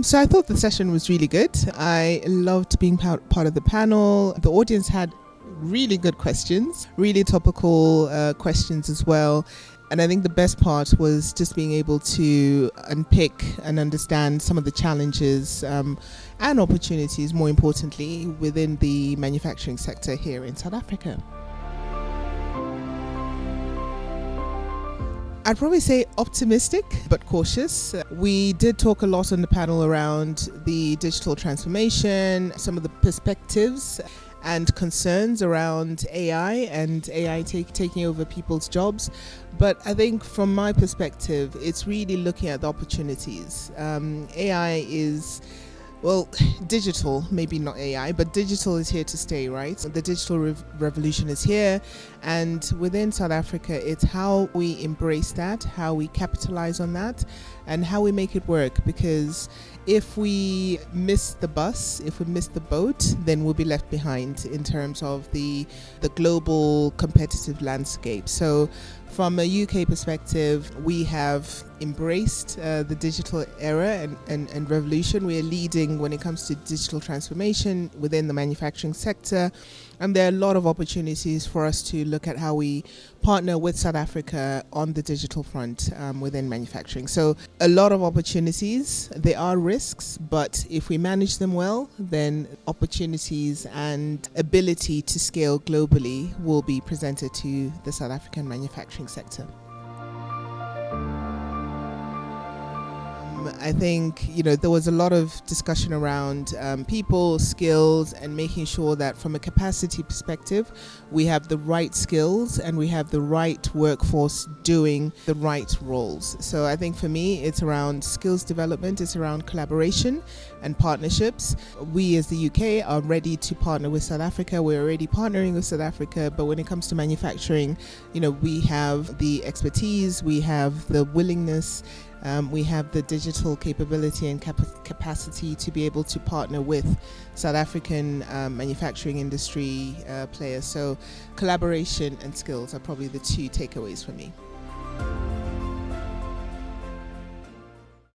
So I thought the session was really good. I loved being part of the panel. The audience had really good questions, really topical questions as well. And I think the best part was just being able to unpick and understand some of the challenges and opportunities, more importantly, within the manufacturing sector here in South Africa. I'd probably say optimistic but cautious. We did talk a lot on the panel around the digital transformation, some of the perspectives and concerns around AI and AI taking over people's jobs. But I think from my perspective, it's really looking at the opportunities. AI is, well, digital, maybe not AI, but digital is here to stay, right? The digital revolution is here. And within South Africa, it's how we embrace that, how we capitalize on that, and how we make it work. Because if we miss the bus, if we miss the boat, then we'll be left behind in terms of the global competitive landscape. So from a UK perspective, we have embraced the digital era and revolution. We are leading when it comes to digital transformation within the manufacturing sector. And there are a lot of opportunities for us to look at how we partner with South Africa on the digital front within manufacturing. So a lot of opportunities. There are risks, but if we manage them well, then opportunities and ability to scale globally will be presented to the South African manufacturing sector. I think, there was a lot of discussion around people, skills, and making sure that from a capacity perspective, we have the right skills and we have the right workforce doing the right roles. So I think for me, it's around skills development, it's around collaboration and partnerships. We as the UK are ready to partner with South Africa. We're already partnering with South Africa, but when it comes to manufacturing, we have the expertise, we have the willingness, we have the digital capability and capacity to be able to partner with South African manufacturing industry players. So collaboration and skills are probably the two takeaways for me.